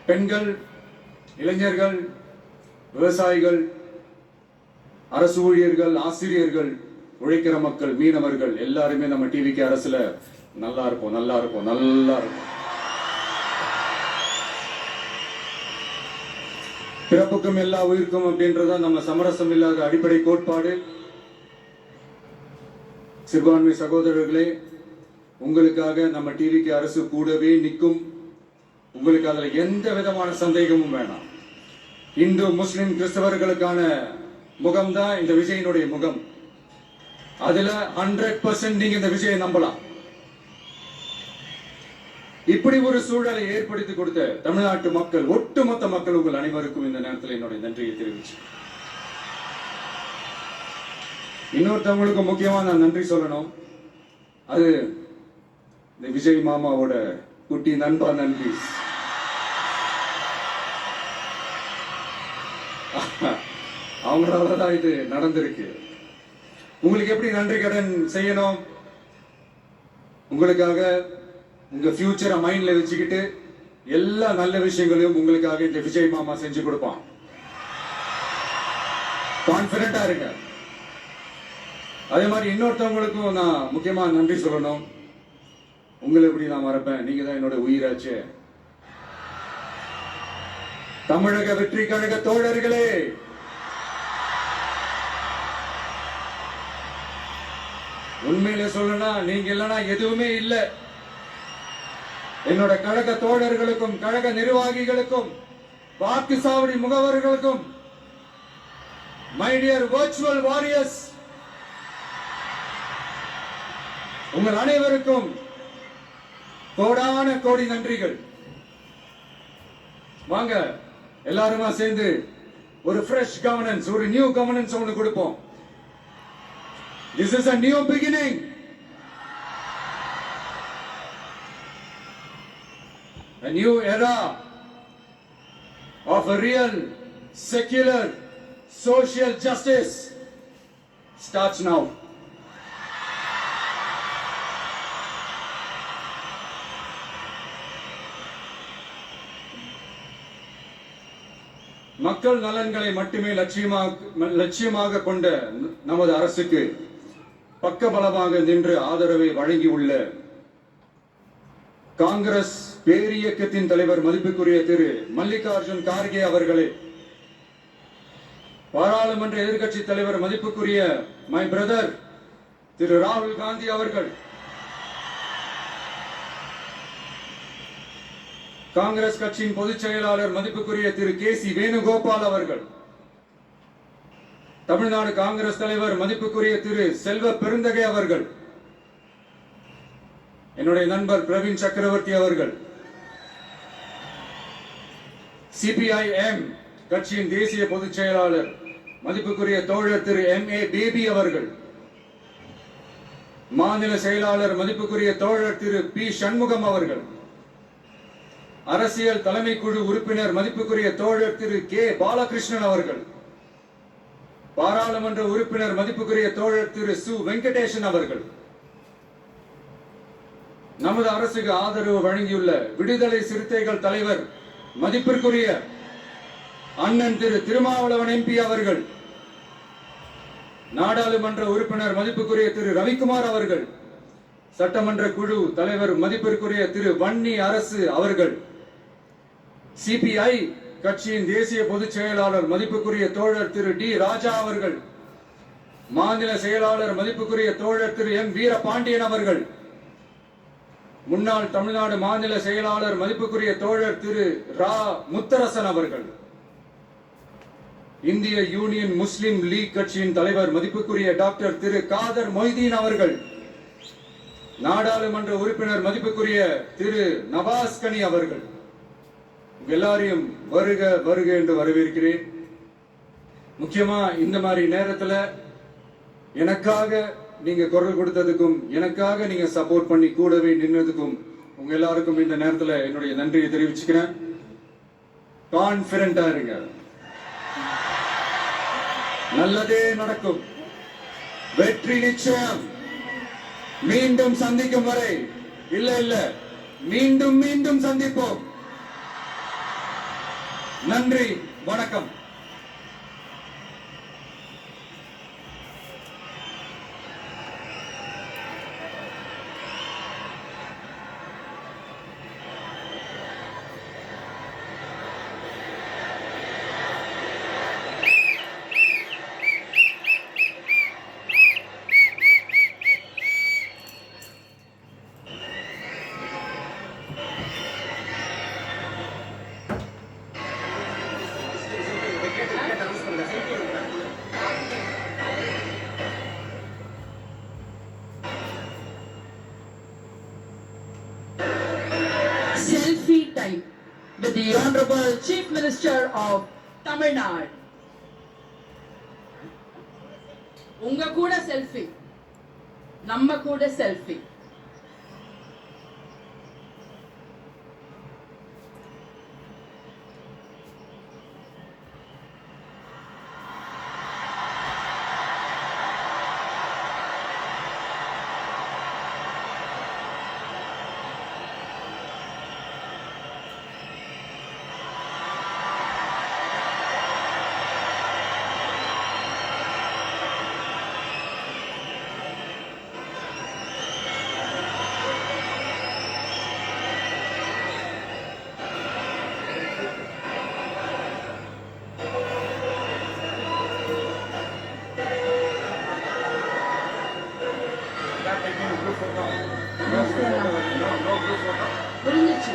பெண்கள், இளைஞர்கள், விவசாயிகள், அரசு ஊழியர்கள், ஆசிரியர்கள், உழைக்கிற மக்கள், மீனவர்கள் எல்லாருமே நம்ம டிவிக்கு அரசுல நல்லா இருப்போம், நல்லா இருப்போம், நல்லா இருப்போம். பிறப்புக்கும் எல்லா உயிருக்கும் அப்படின்றத நம்ம சமரசம் இல்லாத அடிப்படை கோட்பாடு. சிறுபான்மை சகோதரர்களே, உங்களுக்காக நம்ம டிவிக்கு அரசு கூடவே நிற்கும். உங்களுக்கு அதுல எந்த விதமான சந்தேகமும் வேணாம். இந்து, முஸ்லிம், கிறிஸ்தவர்களுக்கான முகம்தான் இந்த விஜயனுடைய முகம். அதுல 100% நீங்க இந்த விஜயை நம்பலாம். இப்படி ஒரு சூழலை ஏற்படுத்தி கொடுத்த தமிழ்நாட்டு மக்கள், ஒட்டுமொத்த மக்கள், உங்கள் அனைவருக்கும் இந்த நேரத்தில் என்னுடைய நன்றியை தெரிவிச்சு, இன்னொருத்தவங்களுக்கு முக்கியமா நான் நன்றி சொல்லணும். அது இந்த விஜய் மாமாவோட குட்டி நண்பா நன்றி. அவங்களாலதான் இது நடந்திருக்கு. உங்களுக்கு எப்படி நன்றி கடன் செய்யணும்? உங்களுக்காக உங்க ஃபியூச்சரை மைண்ட்ல வச்சுக்கிட்டு எல்லா நல்ல விஷயங்களையும் உங்களுக்காக இந்த விஜய் மாமா செஞ்சு கொடுப்பான். கான்பிடண்டா இருங்க. அதே மாதிரி இன்னொருத்தவங்களுக்கும் நான் முக்கியமா நன்றி சொல்லணும். உங்களை எப்படி நான் மறப்பேன்? நீங்க தான் என்னோட உயிராச்சு. தமிழக வெற்றி கழக தோழர்களே, உண்மையில சொல்லணும்னா நீங்க இல்லைன்னா எதுவுமே இல்லை. என்னோட கழக தோழர்களுக்கும், கழக நிர்வாகிகளுக்கும், வாக்கு சாவடி முகவர்களுக்கும், மை டியர் வர்ச்சுவல் வாரியர்ஸ், உங்கள் அனைவருக்கும் கோடான கோடி நன்றிகள். வாங்க எல்லாருமா சேர்ந்து ஒரு ஃப்ரெஷ் கவர்னன்ஸ், ஒரு நியூ கவர்னன்ஸ் ஒன்று கொடுப்போம். This is a new beginning. A new era of a real, secular, social justice starts now. மக்கள் நலன்களை மட்டுமே லட்சியமாக கொண்ட நமது அரசுக்கு பக்கபலமாக நின்று ஆதரவை வழங்கியுள்ள காங்கிரஸ் பேரியக்கத்தின் தலைவர் மதிப்புக்குரிய திரு மல்லிகார்ஜுன் கார்கே அவர்களே, பாராளுமன்ற எதிர்கட்சி தலைவர் மதிப்புக்குரிய மை பிரதர் திரு ராகுல் காந்தி அவர்கள், காங்கிரஸ் கட்சியின் பொதுச் செயலாளர் மதிப்புக்குரிய திரு கே.சி. வேணுகோபால் அவர்கள், தமிழ்நாடு காங்கிரஸ் தலைவர் மதிப்புக்குரிய திரு செல்வ பெருந்தகை அவர்கள், என்னுடைய நண்பர் பிரவீன் சக்கரவர்த்தி அவர்கள், சிபிஐஎம் கட்சியின் தேசிய பொதுச் செயலாளர் மதிப்புக்குரிய தோழர் திரு M.A. பேபி அவர்கள், மாநில செயலாளர் மதிப்புக்குரிய தோழர் திரு பி. சண்முகம் அவர்கள், அரசியல் தலைமை குழு உறுப்பினர் மதிப்புக்குரிய தோழர் திரு கே. பாலகிருஷ்ணன் அவர்கள், பாராளுமன்ற உறுப்பினர் மதிப்புக்குரிய தோழர் திரு சு. வெங்கடேசன் அவர்கள், நமது அரசுக்கு ஆதரவு வழங்கியுள்ள விடுதலை சிறுத்தைகள் தலைவர் மதிப்பிற்குரிய அண்ணன் திரு திருமாவளவன் MP அவர்கள், நாடாளுமன்ற உறுப்பினர் மதிப்புக்குரிய திரு ரவிக்குமார் அவர்கள், சட்டமன்ற குழு தலைவர் மதிப்பிற்குரிய திரு வன்னி அரசு அவர்கள், சிபிஐ கட்சியின் தேசிய பொதுச் செயலாளர் மதிப்புக்குரிய தோழர் திரு டி. ராஜா அவர்கள், மாநில செயலாளர் மதிப்புக்குரிய தோழர் திரு M. வீரபாண்டியன் அவர்கள், முன்னாள் தமிழ்நாடு மாநில செயலாளர் மதிப்புக்குரிய தோழர் திரு ரா. முத்தரசன் அவர்கள், இந்திய யூனியன் முஸ்லிம் லீக் கட்சியின் தலைவர் மதிப்புக்குரிய டாக்டர் திரு காதர் மொய்தீன் அவர்கள், நாடாளுமன்ற உறுப்பினர் மதிப்புக்குரிய திரு நவாஸ் கனி அவர்கள், எல்லாரையும் வருக வருக என்று வரவேற்கிறேன். முக்கியமா இந்த மாதிரி நேரத்துல எனக்காக நீங்க குரல் கொடுத்ததுக்கும், எனக்காக நீங்க சப்போர்ட் பண்ணி கூடவே நின்னதுக்கும் உங்க எல்லாருக்கும் இந்த நேரத்துல என்னுடைய நன்றியை தெரிவிச்சுக்கிறேன். கான்பிடண்டா இருங்க, நல்லதே நடக்கும், வெற்றி நிச்சயம். மீண்டும் சந்திக்கும் வரை இல்ல மீண்டும் மீண்டும் சந்திப்போம். நன்றி, வணக்கம். Selfie time with the Honorable Chief Minister of Tamil Nadu. உங்க கூட செல்ஃபி, நம்ம கூட செல்ஃபி. புரிஞ்சிச்சு.